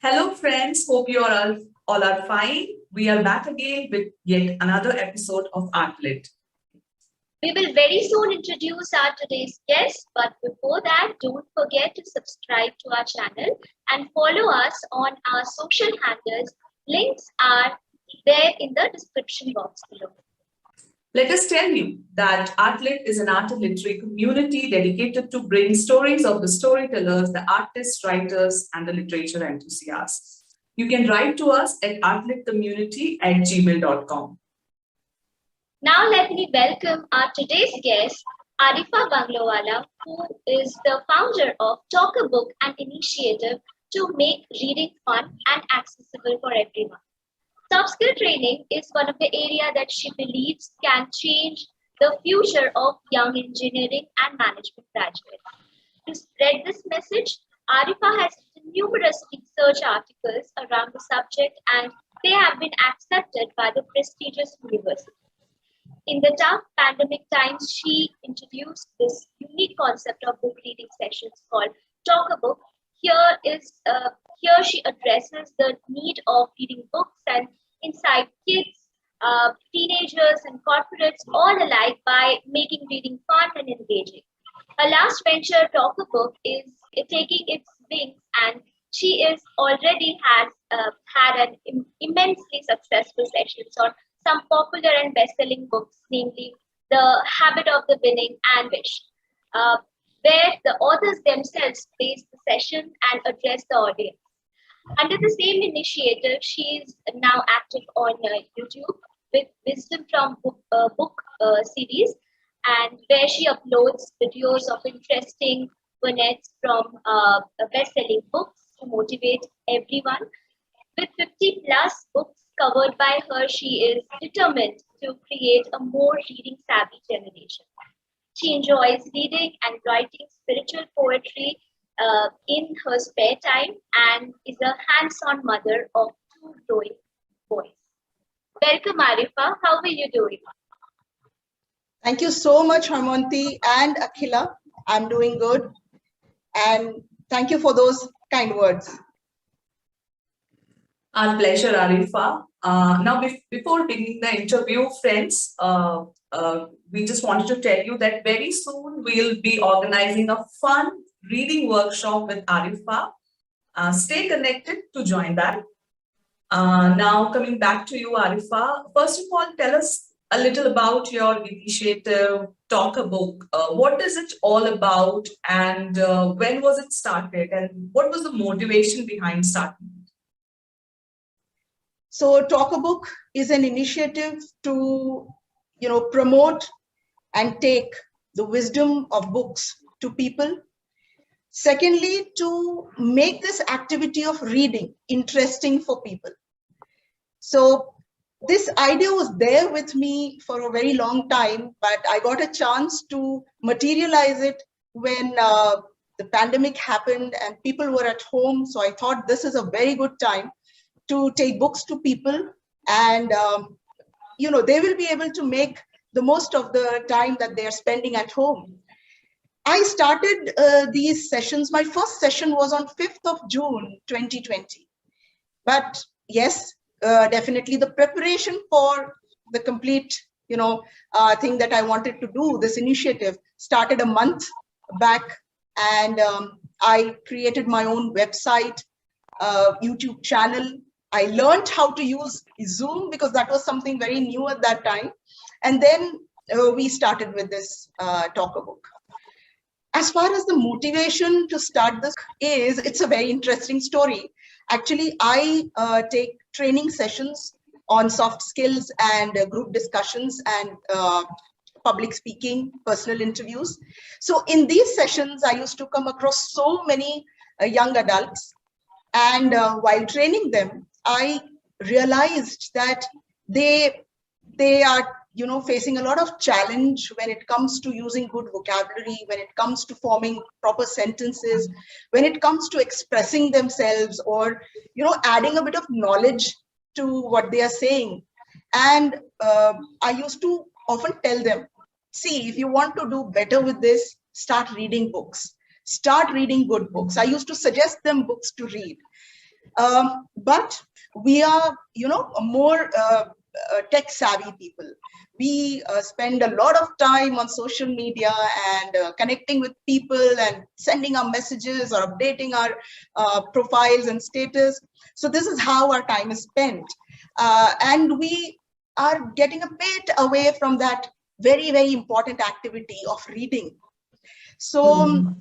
Hello, friends. Hope you all are fine. We are back again with yet another episode of Artlet. We will very soon introduce our today's guest, but before that, don't forget to subscribe to our channel and follow us on our social handles. Links are there in the description box below. Let us tell you that Artlet is an art and literary community dedicated to bring stories of the storytellers, the artists, writers, and the literature enthusiasts. You can write to us at artletcommunity@gmail.com. Now let me welcome our today's guest, Arifa Bunglowala, who is the founder of Talk a Book, an initiative to make reading fun and accessible for everyone. Soft skill training is one of the areas that she believes can change the future of young engineering and management graduates. To spread this message, Arifa has written numerous research articles around the subject and they have been accepted by the prestigious universities. In the tough pandemic times, she introduced this unique concept of book reading sessions called Talk a Book. Here she addresses the need of reading books and incite kids, teenagers, and corporates all alike by making reading fun and engaging. Her last venture, Talk a Book, is taking its wings, and she is already has had an immensely successful sessions on some popular and best-selling books, namely The Habit of the Winning and Wish, where the authors themselves place the session and address the audience. Under the same initiative, she is now active on YouTube with Wisdom from Book series, and where she uploads videos of interesting vignettes from best-selling books to motivate everyone. With 50 plus books covered by her, she is determined to create a more reading savvy generation. She enjoys reading and writing spiritual poetry in her spare time and is a hands-on mother of two growing boys. Welcome, Arifa. How are you doing? Thank you so much, Harmanti and Akhila. I'm doing good. And thank you for those kind words. Our pleasure, Arifa. Now, before beginning the interview, friends, we just wanted to tell you that very soon we'll be organizing a fun reading workshop with Arifa. Stay connected to join that. Now, coming back to you, Arifa, first of all, tell us a little about your initiative, Talk a Book. What is it all about, and when was it started, and what was the motivation behind starting it? So Talk a Book is an initiative to, promote and take the wisdom of books to people. Secondly, to make this activity of reading interesting for people. So this idea was there with me for a very long time, but I got a chance to materialize it when the pandemic happened and people were at home. So I thought this is a very good time to take books to people, and they will be able to make the most of the time that they are spending at home. I started these sessions. My first session was on 5th of June 2020. But yes, definitely the preparation for the complete thing that I wanted to do, this initiative, started a month back, and I created my own website, YouTube channel. I learned how to use Zoom because that was something very new at that time. And then we started with this Talk a Book. As far as the motivation to start this is, it's a very interesting story. Actually, I take training sessions on soft skills and group discussions and public speaking, personal interviews. So in these sessions, I used to come across so many young adults. And while training them, I realized that they are facing a lot of challenge when it comes to using good vocabulary, when it comes to forming proper sentences, when it comes to expressing themselves, or adding a bit of knowledge to what they are saying. And I used to often tell them, see, if you want to do better with this, start reading books. Start reading good books. I used to suggest them books to read. But we are, more tech savvy people. We spend a lot of time on social media and connecting with people and sending our messages or updating our profiles and status. So this is how our time is spent. And we are getting a bit away from that very, very important activity of reading. So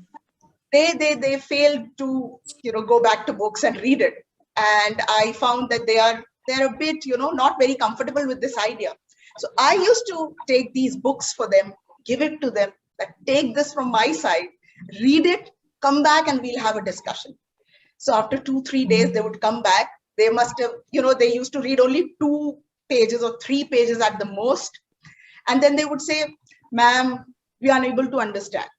they failed to, go back to books and read it. And I found that they're a bit, not very comfortable with this idea. So I used to take these books for them, give it to them, that take this from my side, read it, come back, and we'll have a discussion. So after 2-3 days, they would come back. They must have, they used to read only 2 pages or 3 pages at the most. And then they would say, ma'am, we are unable to understand.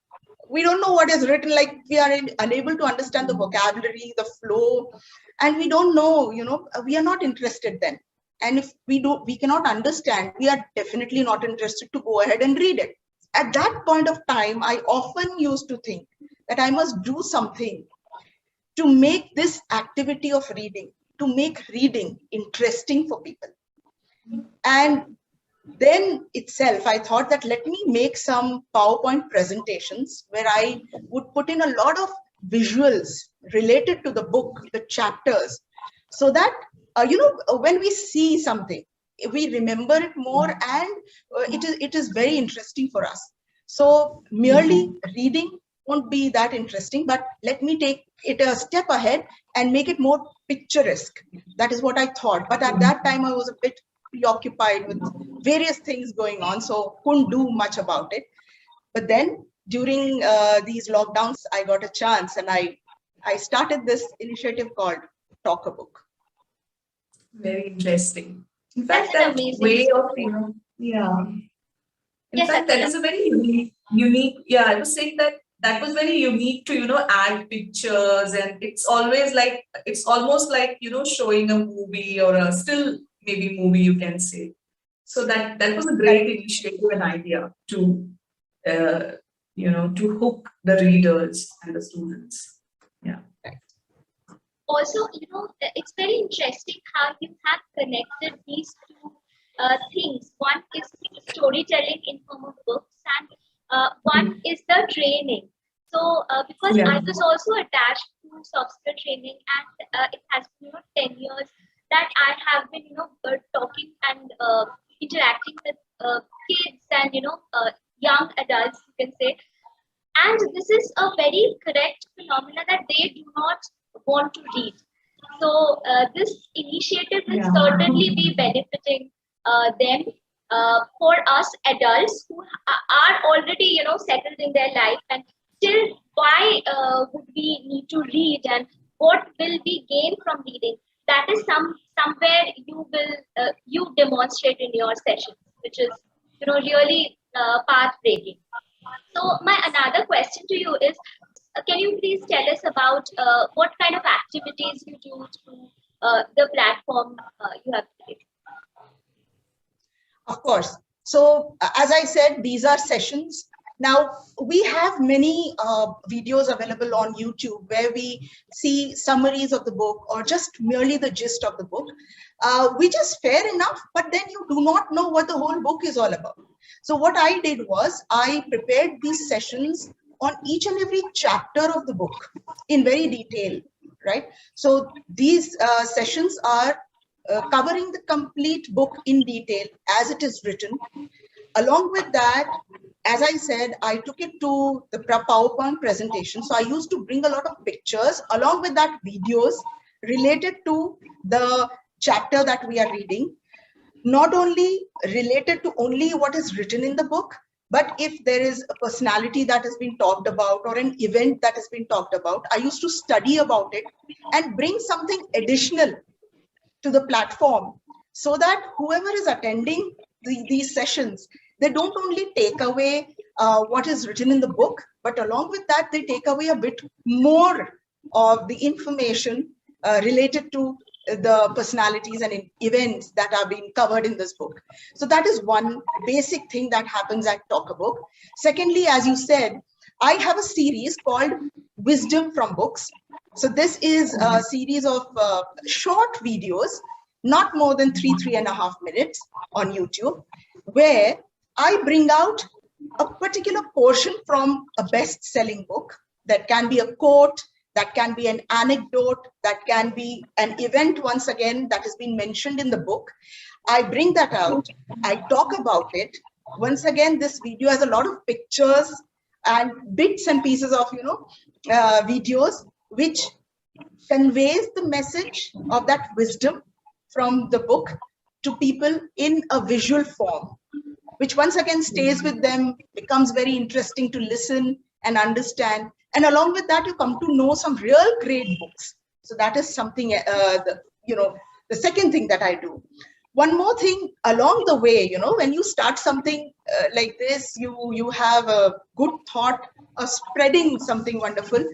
We don't know what is written, like we are unable to understand the vocabulary, the flow, and we don't know, we are not interested then. And if we cannot understand, we are definitely not interested to go ahead and read it. At that point of time, I often used to think that I must do something to make this activity of reading, to make reading interesting for people. And then itself, I thought that let me make some PowerPoint presentations where I would put in a lot of visuals related to the book, the chapters, so that, when we see something, we remember it more, and it is very interesting for us. So merely reading won't be that interesting, but let me take it a step ahead and make it more picturesque. That is what I thought. But at that time, I was a bit preoccupied with various things going on, so couldn't do much about it. But then during these lockdowns, I got a chance, and I started this initiative called Talk a Book. Very interesting. In That's fact, an that amazing way of, story. yeah. In Yes, fact, that Akhila. is a very unique. Yeah, I was saying that was very unique to, add pictures, and it's always like, it's almost like, showing a movie or a still maybe movie, you can say. So that was a great initiative and idea to, to hook the readers and the students. Yeah. Also, it's very interesting how you have connected these two things. One is storytelling in form of books, and one is the training. So, because Yeah. I was also attached to software training, and it has been 10 years that I have been talking and interacting with kids and young adults, you can say. And this is a very correct phenomena that they do not want to read. So this initiative will Yeah. certainly be benefiting them. For us adults who are already settled in their life, and still why would we need to read, and what will we gain from reading? That is somewhere you will you demonstrate in your sessions, which is really path breaking. So my another question to you is, can you please tell us about what kind of activities you do through the platform you have created? Of course. So as I said, these are sessions. Now, we have many videos available on YouTube where we see summaries of the book or just merely the gist of the book, which is fair enough, but then you do not know what the whole book is all about. So what I did was I prepared these sessions on each and every chapter of the book in very detail, right? So these sessions are covering the complete book in detail as it is written. Along with that, as I said, I took it to the PowerPoint presentation. So I used to bring a lot of pictures, along with that videos related to the chapter that we are reading. Not only related to only what is written in the book, but if there is a personality that has been talked about or an event that has been talked about, I used to study about it and bring something additional to the platform, so that whoever is attending these sessions, they don't only take away what is written in the book, but along with that, they take away a bit more of the information related to the personalities and events that are being covered in this book. So that is one basic thing that happens at Talk a Book. Secondly, as you said, I have a series called Wisdom from Books. So this is a series of short videos, not more than 3.5 minutes on YouTube, where I bring out a particular portion from a best-selling book. That can be a quote, that can be an anecdote, that can be an event once again that has been mentioned in the book. I bring that out, I talk about it. Once again, this video has a lot of pictures and bits and pieces of, videos, which conveys the message of that wisdom from the book to people in a visual form, which once again stays with them, becomes very interesting to listen and understand. And along with that, you come to know some real great books. So that is something, the second thing that I do. One more thing along the way, when you start something like this, you have a good thought of spreading something wonderful,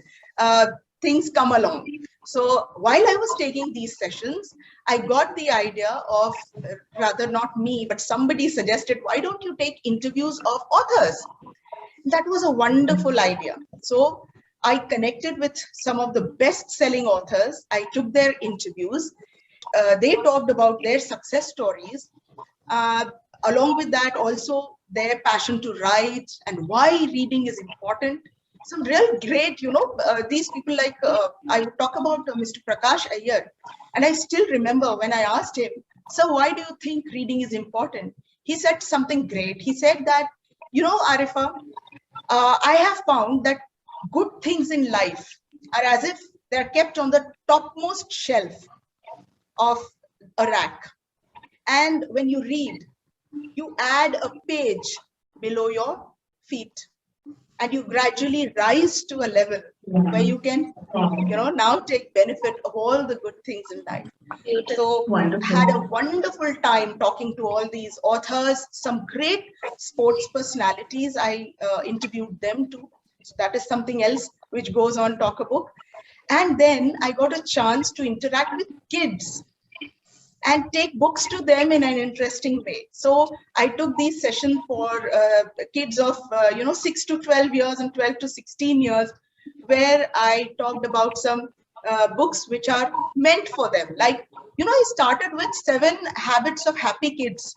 things come along. So while I was taking these sessions, I got the idea of, rather not me, but somebody suggested, why don't you take interviews of authors? That was a wonderful idea. So I connected with some of the best-selling authors. I took their interviews. They talked about their success stories. Along with that, also their passion to write and why reading is important. Some real great, these people like, I would talk about Mr. Prakash Iyer. And I still remember when I asked him, so why do you think reading is important? He said something great. He said that, Arifa, I have found that good things in life are as if they're kept on the topmost shelf of a rack. And when you read, you add a page below your feet and you gradually rise to a level where you can, now take benefit of all the good things in life. So had a wonderful time talking to all these authors, some great sports personalities. I interviewed them too. So that is something else which goes on Talk a Book. And then I got a chance to interact with kids and take books to them in an interesting way. So I took these sessions for kids of 6 to 12 years and 12 to 16 years, where I talked about some books which are meant for them. Like, I started with 7 Habits of Happy Kids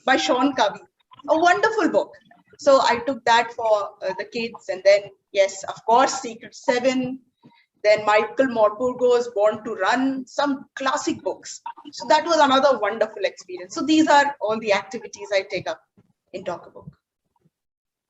by Sean Covey, a wonderful book. So I took that for the kids, and then, yes, of course, Secret 7. Then Michael Morpurgo's Born to Run, some classic books. So that was another wonderful experience. So these are all the activities I take up in Talk a Book.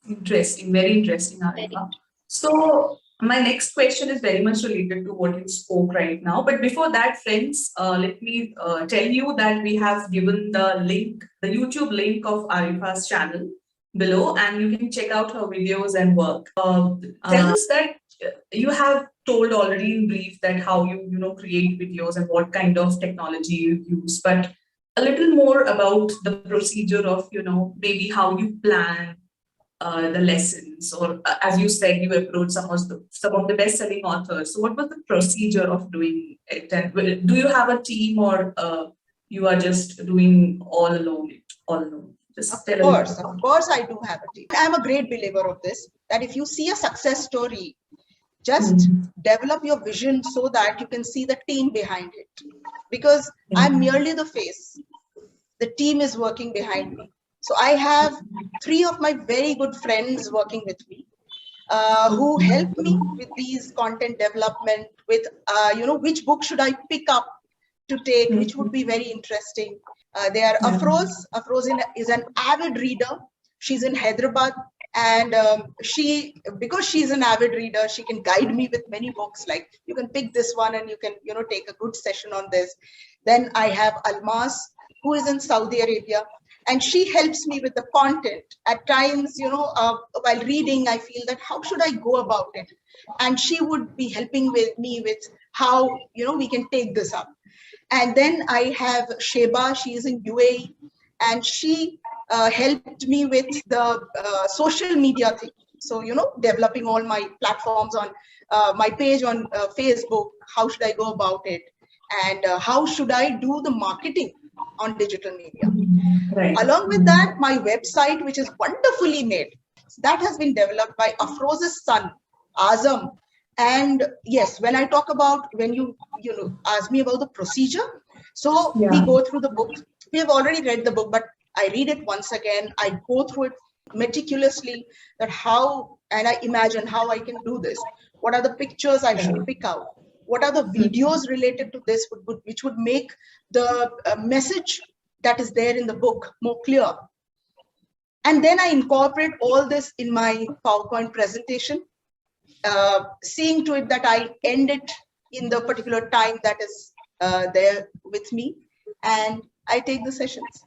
Interesting, very interesting, Arifa. So my next question is very much related to what you spoke right now. But before that, friends, let me tell you that we have given the link, the YouTube link of Arifa's channel below, and you can check out her videos and work. Tell us that you have told already in brief that how you create videos and what kind of technology you use, but a little more about the procedure of maybe how you plan the lessons, or as you said, you approach some of the best-selling authors. So what was the procedure of doing it, and do you have a team, or you are just doing all alone? Of course I do have a team. I'm a great believer of this, that if you see a success story, just develop your vision so that you can see the team behind it. Because I'm merely the face. The team is working behind me. So I have 3 of my very good friends working with me, who help me with these content development, with, which book should I pick up to take, which would be very interesting. They are Afroz. Afroz is an avid reader. She's in Hyderabad. And because she's an avid reader, she can guide me with many books, like you can pick this one and you can, take a good session on this. Then I have Almas, who is in Saudi Arabia, and she helps me with the content. At times, while reading, I feel that how should I go about it? And she would be helping me with how, we can take this up. And then I have Sheba, she is in UAE, and she helped me with the social media thing. So, developing all my platforms on my page on Facebook, how should I go about it? And how should I do the marketing on digital media? Right. Along with that, my website, which is wonderfully made, that has been developed by Afroz's son, Azam. And yes, when I talk about, when you ask me about the procedure, so we go through the book. We have already read the book, but I read it once again. I go through it meticulously, that how, and I imagine how I can do this. What are the pictures I should pick out? What are the videos related to this which would make the message that is there in the book more clear? And then I incorporate all this in my PowerPoint presentation, seeing to it that I end it in the particular time that is there with me, and I take the sessions.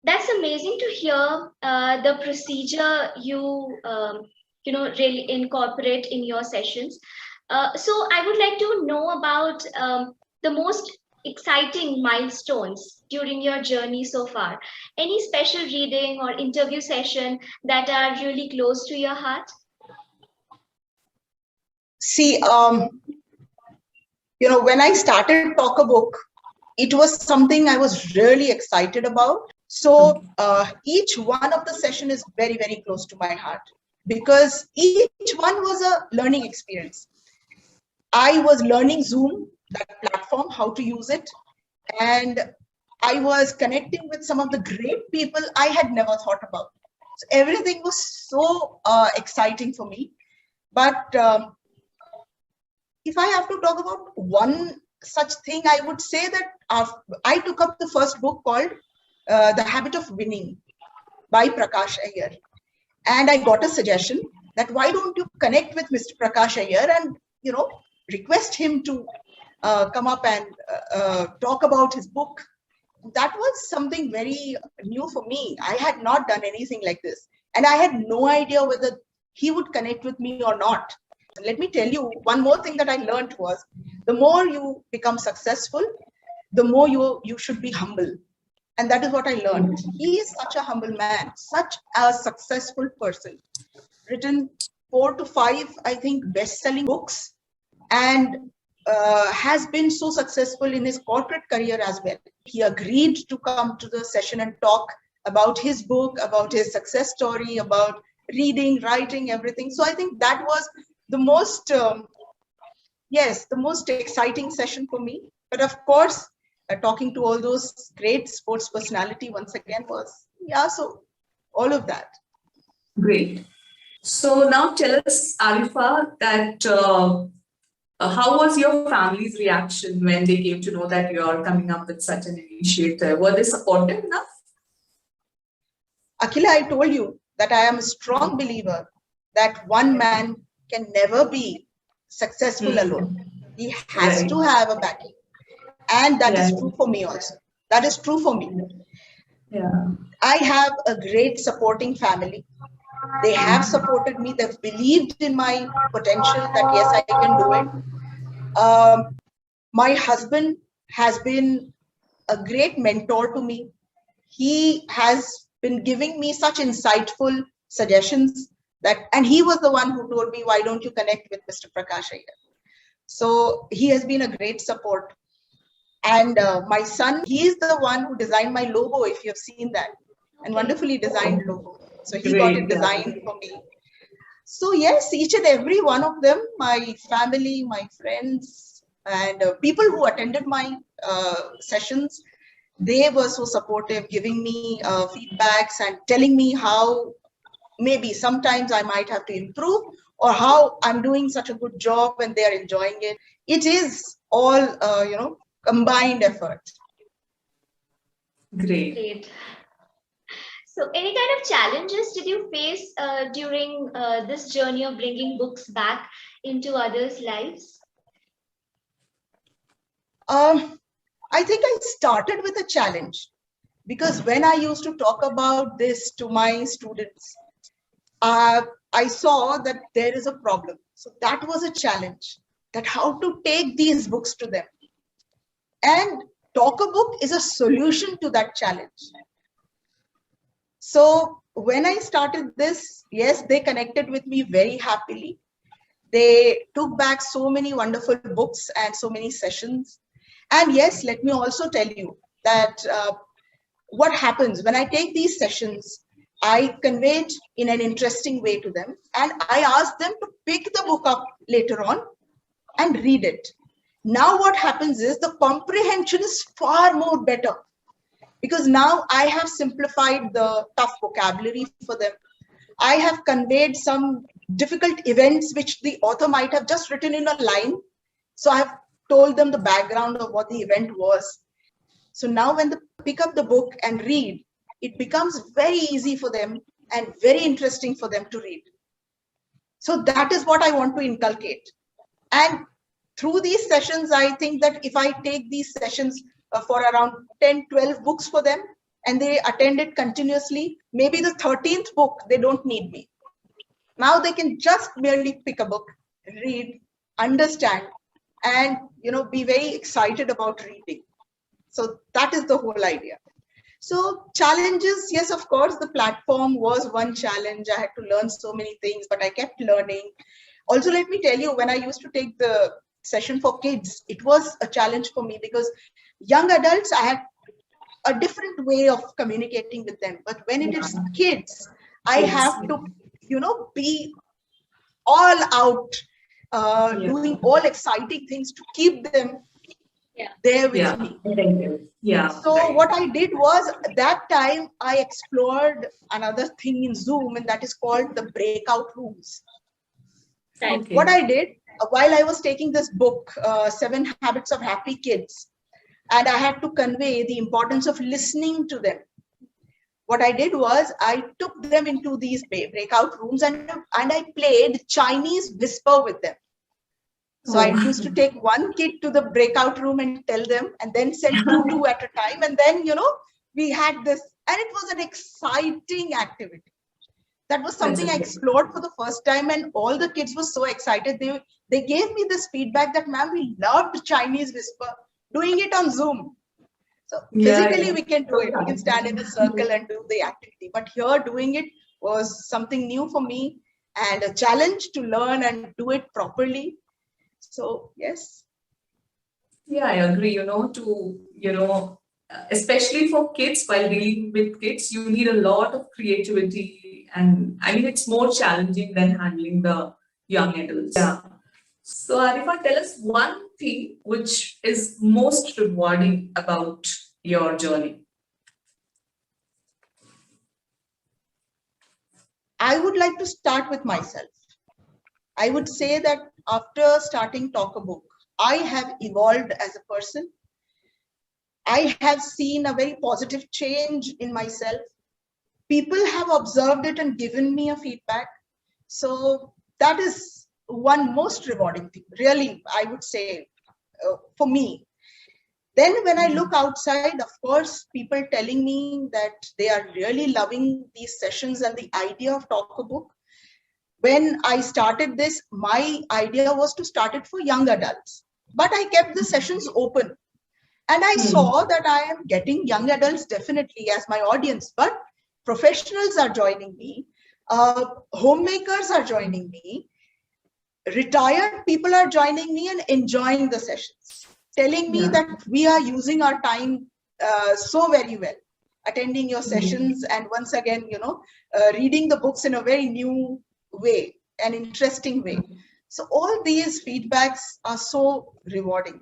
That's amazing to hear the procedure you really incorporate in your sessions. So I would like to know about the most exciting milestones during your journey so far. Any special reading or interview session that are really close to your heart? See, when I started Talk a Book, it was something I was really excited about. So each one of the session is very, very close to my heart, because each one was a learning experience. I was learning Zoom, that platform, how to use it. And I was connecting with some of the great people I had never thought about. So everything was so exciting for me. But if I have to talk about one such thing, I would say that I took up the first book called The Habit of Winning by Prakash Iyer. And I got a suggestion that why don't you connect with Mr. Prakash Iyer and, request him to come up and talk about his book. That was something very new for me. I had not done anything like this. And I had no idea whether he would connect with me or not. Let me tell you, one more thing that I learned was, the more you become successful, the more you should be humble. And that is what I learned. He is such a humble man, such a successful person, written 4 to 5, I think, best-selling books, and has been so successful in his corporate career as well. He agreed to come to the session and talk about his book, about his success story, about reading, writing, everything. So I think that was the most, the most exciting session for me. But of course, talking to all those great sports personality once again was, so all of that. Great. So now tell us, Arifa, that how was your family's reaction when they came to know that you're coming up with such an initiative? Were they supportive enough? Akhila, I told you that I am a strong believer that one man can never be successful alone. He has to have a backing. And that is true for me also. That is true for me. Yeah. I have a great supporting family. They have supported me. They've believed in my potential, that yes, I can do it. My husband has been a great mentor to me. He has been giving me such insightful suggestions and he was the one who told me, why don't you connect with Mr. Prakash Iyer? So he has been a great support. And my son, he is the one who designed my logo, if you have seen that, and wonderfully designed logo. So he got it designed for me. So yes, each and every one of them, my family, my friends, and people who attended my sessions, they were so supportive, giving me feedbacks and telling me how maybe sometimes I might have to improve, or how I'm doing such a good job when they are enjoying it. It is all, combined effort. Great. So any kind of challenges did you face during this journey of bringing books back into others' lives? I think I started with a challenge, because when I used to talk about this to my students, I saw that there is a problem. So that was a challenge, that how to take these books to them. And Talk a Book is a solution to that challenge. So when I started this, yes, they connected with me very happily. They took back so many wonderful books and so many sessions. And yes, let me also tell you that what happens when I take these sessions, I conveyed in an interesting way to them, and I asked them to pick the book up later on and read it. Now what happens is the comprehension is far more better, because now I have simplified the tough vocabulary for them. I have conveyed some difficult events which the author might have just written in a line. So I have told them the background of what the event was. So now when they pick up the book and read, it becomes very easy for them and very interesting for them to read. So that is what I want to inculcate. And through these sessions, I think that if I take these sessions for around 10, 12 books for them, and they attend it continuously, maybe the 13th book, they don't need me. Now they can just merely pick a book, read, understand, and be very excited about reading. So that is the whole idea. So challenges, yes, of course, the platform was one challenge. I had to learn so many things, but I kept learning. Also, let me tell you, when I used to take the session for kids, it was a challenge for me, because young adults, I had a different way of communicating with them. But when it is kids, I have to, be all out, doing all exciting things to keep them there with me. So what I did was, at that time, I explored another thing in Zoom, and that is called the breakout rooms. Right. What I did while I was taking this book, 7 Habits of Happy Kids, and I had to convey the importance of listening to them. What I did was, I took them into these breakout rooms, and I played Chinese whisper with them. So I used to take one kid to the breakout room and tell them, and then send two at a time. And then, we had this, and it was an exciting activity. That was something I explored for the first time, and all the kids were so excited. They gave me this feedback that, ma'am, we loved Chinese whisper, doing it on Zoom. So physically we can do it. We can stand in a circle and do the activity. But here, doing it was something new for me, and a challenge to learn and do it properly. So yes. Yeah, I agree. Especially for kids, while dealing with kids, you need a lot of creativity. And I mean, it's more challenging than handling the young adults. Yeah. So, Arifa, tell us one thing which is most rewarding about your journey. I would like to start with myself. I would say that after starting Talk a Book, I have evolved as a person. I have seen a very positive change in myself. People have observed it and given me a feedback. So that is one most rewarding thing, really, I would say, for me. Then when I look outside, of course, people telling me that they are really loving these sessions and the idea of Talk a Book. When I started this, my idea was to start it for young adults, but I kept the sessions open. And I saw that I am getting young adults definitely as my audience, but professionals are joining me, homemakers are joining me, retired people are joining me and enjoying the sessions, telling me that we are using our time so very well, attending your sessions, and once again, reading the books in a very new way, an interesting way. So all these feedbacks are so rewarding.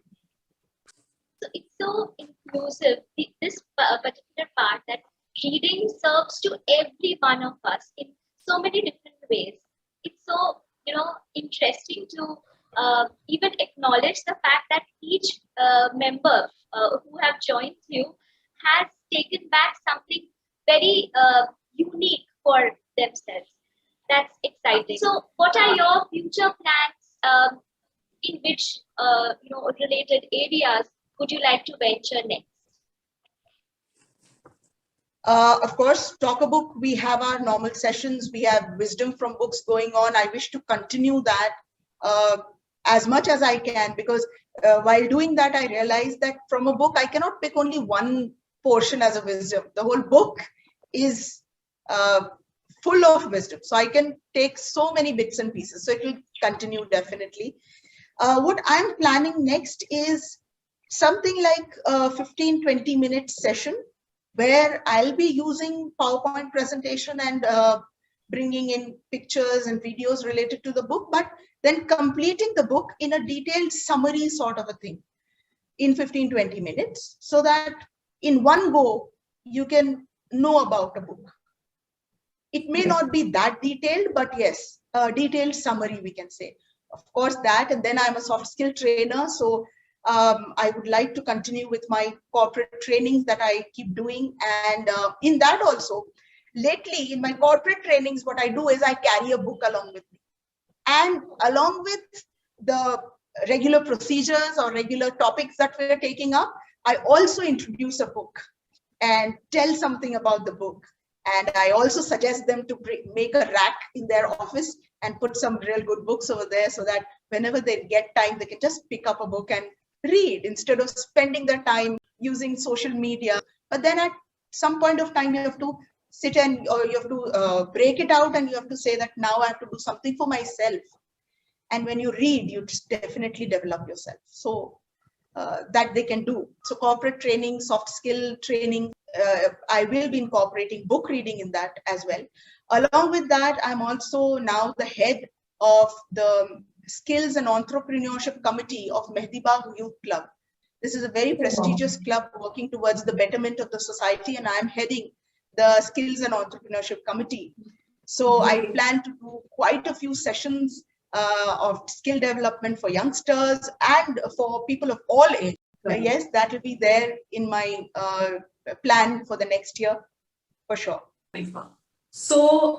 So it's so inclusive, this particular part, that reading serves to every one of us in so many different ways. It's so, interesting to even acknowledge the fact that each member who have joined you has taken back something very unique for themselves. That's exciting. So what are your future plans, in which related areas would you like to venture next? Of course, Talk a Book, we have our normal sessions. We have wisdom from books going on. I wish to continue that as much as I can, because while doing that, I realized that from a book, I cannot pick only one portion as a wisdom. The whole book is full of wisdom. So I can take so many bits and pieces. So it will continue definitely. What I'm planning next is something like a 15-20 minute session where I'll be using PowerPoint presentation and bringing in pictures and videos related to the book, but then completing the book in a detailed summary sort of a thing in 15-20 minutes, so that in one go, you can know about a book. It may not be that detailed, but yes, a detailed summary, we can say. Of course, that, and then I'm a soft skill trainer. So I would like to continue with my corporate trainings that I keep doing. And in that also, lately in my corporate trainings, what I do is I carry a book along with me. And along with the regular procedures or regular topics that we're taking up, I also introduce a book and tell something about the book. And I also suggest them to make a rack in their office and put some real good books over there, so that whenever they get time, they can just pick up a book and read instead of spending their time using social media. But then at some point of time, you have to sit and you have to break it out, and you have to say that now I have to do something for myself. And when you read, you just definitely develop yourself. So that they can do. So corporate training, soft skill training, I will be incorporating book reading in that as well. Along with that, I'm also now the head of the Skills and Entrepreneurship Committee of Bagh Youth Club. This is a very prestigious club working towards the betterment of the society, and I'm heading the Skills and Entrepreneurship Committee. So I plan to do quite a few sessions of skill development for youngsters and for people of all ages. Yes, that will be there in my plan for the next year, for sure. So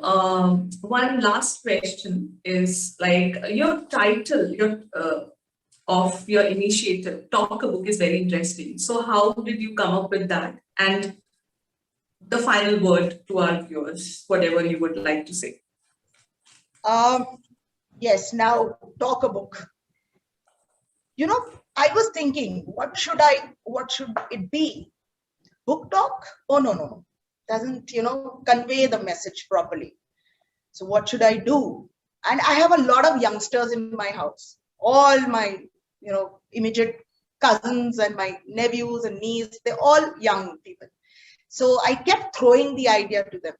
one last question is, like, your title of your initiative, Talk a Book, is very interesting. So how did you come up with that? And the final word to our viewers, whatever you would like to say. Yes, now Talk a Book. You know, I was thinking, what should it be? Book talk? Oh, no. Doesn't, convey the message properly. So what should I do? And I have a lot of youngsters in my house, all my, immediate cousins and my nephews and nieces, they're all young people. So I kept throwing the idea to them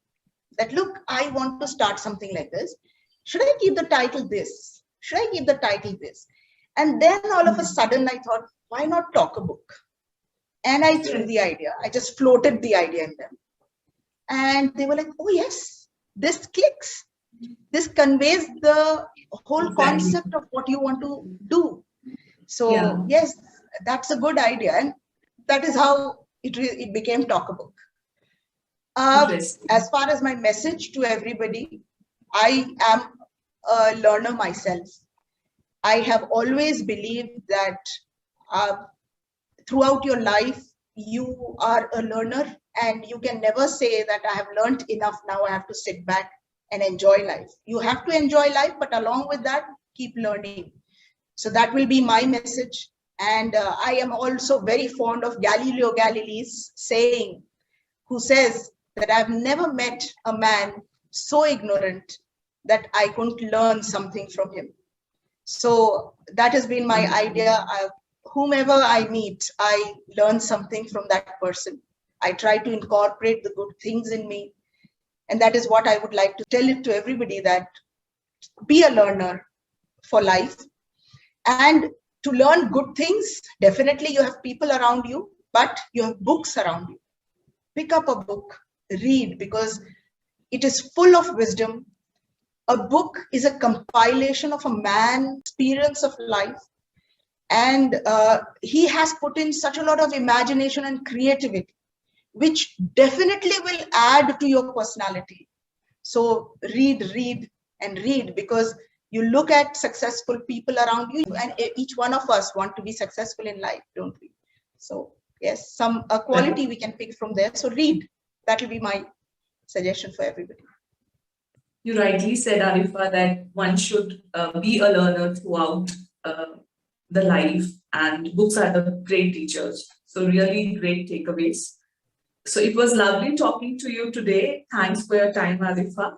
that, look, I want to start something like this. Should I keep the title this? Should I keep the title this? And then all of a sudden I thought, why not Talk a Book? And I threw the idea. I just floated the idea in them. And they were like, oh yes, this clicks. This conveys the whole concept of what you want to do. So yes, that's a good idea. And that is how it became Talk a Book. As far as my message to everybody, I am a learner myself. I have always believed that throughout your life, you are a learner, and you can never say that I have learned enough, now I have to sit back and enjoy life. You have to enjoy life, but along with that, keep learning. So that will be my message. And I am also very fond of Galileo Galilei's saying, who says that I've never met a man so ignorant that I couldn't learn something from him. So that has been my idea. Whomever I meet, I learn something from that person. I try to incorporate the good things in me. And that is what I would like to tell it to everybody, that be a learner for life. And to learn good things, definitely you have people around you, but you have books around you. Pick up a book, read, because it is full of wisdom. A book is a compilation of a man's experience of life. And he has put in such a lot of imagination and creativity, which definitely will add to your personality. So read, because you look at successful people around you, and each one of us want to be successful in life, don't we? So yes, some quality we can pick from there. So read. That will be my suggestion for everybody. You rightly said, Arifa, that one should be a learner throughout the life, and books are the great teachers. So really great takeaways. So it was lovely talking to you today. Thanks for your time, Arifa.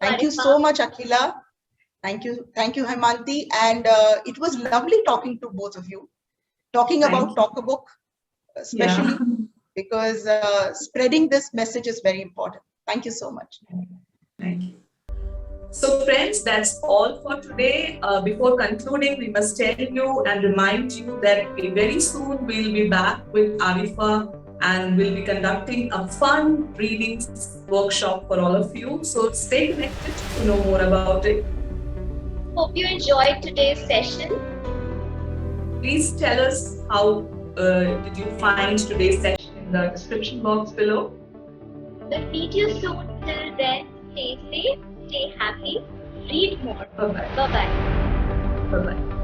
Thank you so much, Akhila. Thank you, Hemanti. And it was lovely talking to both of you. Talking about Talk a Book, especially. because spreading this message is very important. Thank you so much. Thank you. So friends, that's all for today. Before concluding, we must tell you and remind you that very soon we'll be back with Arifa and we'll be conducting a fun reading workshop for all of you. So stay connected to know more about it. Hope you enjoyed today's session. Please tell us how did you find today's session in the description box below. We'll meet you soon. Till then, stay safe, stay happy, read more. Bye-bye. Bye-bye. Bye-bye.